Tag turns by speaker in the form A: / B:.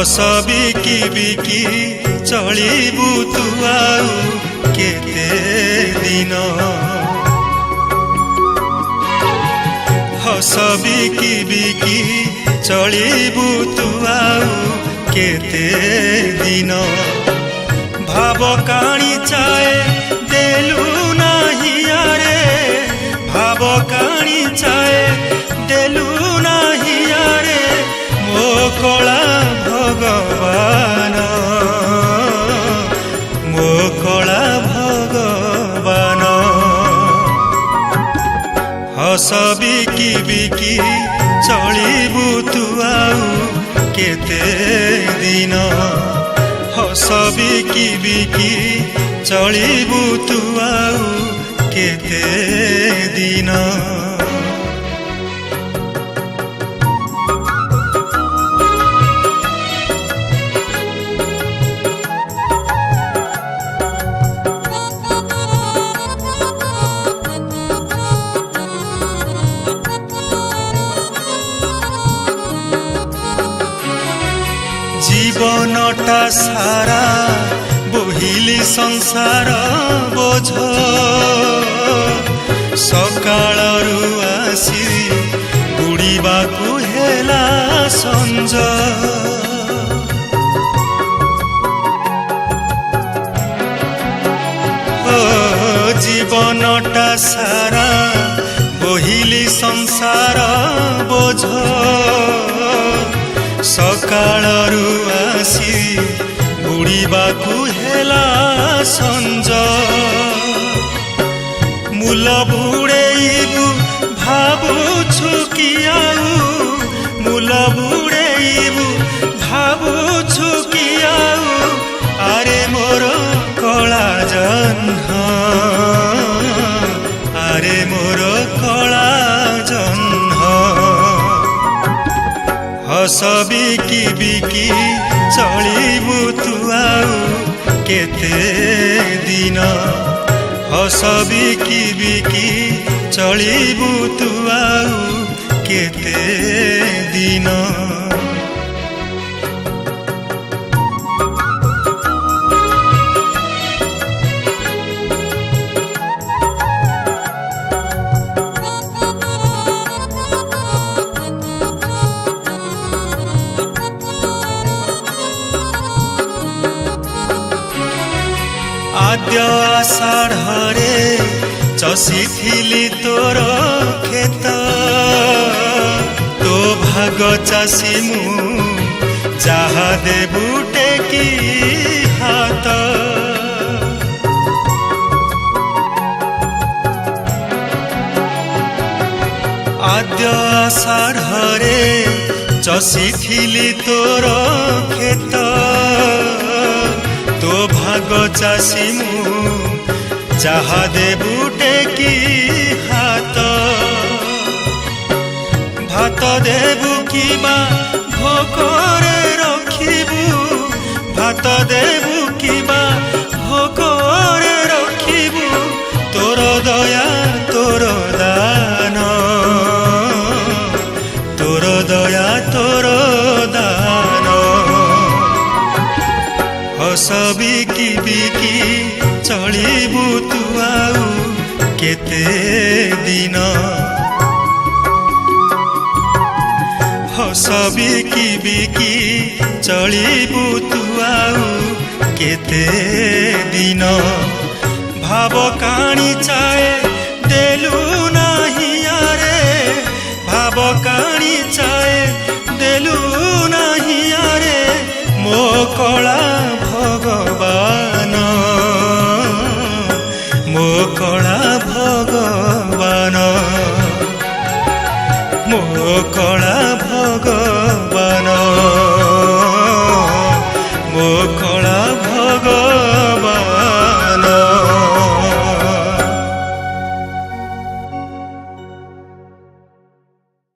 A: हस बिकी बिकी चलिबु तु आउ केते दिन हस बिकी बिकी चलिबु तु आउ केते दिन भाव काणी चाए देलु नाही आरे भाव काणी चाए देलु नाही आरे मो कला भगवान मो कला भगवान हस बिकी बिकी चलिबु तु आउ केते दिन हस बिकी बिकी चलिबु तु आउ केते दिन जीवनटा सारा बोहिली संसार बोझ सकाळरू आसी बुड़ीबाकू हेला संज जीवनटा सारा बोहिली संसार बोझ सकाळरू आसी बुड़ीबाकू हेला संज मूल बुड़ेइबु भाबुछु कि आउ मूल बुड़ेइबु भाबुछु कि आउ आरे मोर कला जह्न आरे मोर कला जह्न हस बिकी बिकी चलिबु तु आउ केते दिन हस बिकी बिकी चलिबु तु आउ केते दिन आद्य आषाढ़े चषिथिली तोर खेत तो भाग चाषी मु जहा देबु टेकी हाथ आद्य आषाढ़े चषिथिली तोर खेत तो भाग चाषी मु जहा देबु टेकी हाथ भात देबु किबा भोकरे रखिबु भात देबु किबा भोकरे रखिबु तोर दया तोर दान तोर दया तोर दान हस बिकी बिकी चलिबु तु आउ केते दिन हस बिकी बिकी चलिबु तु आउ केते दिन भाव काणी चाए देलु नाही आरे भाव काणी चाए देलु नाही आरे मो कला भगवान मो कला भगवान मो कला भगवान मो कला भगवान।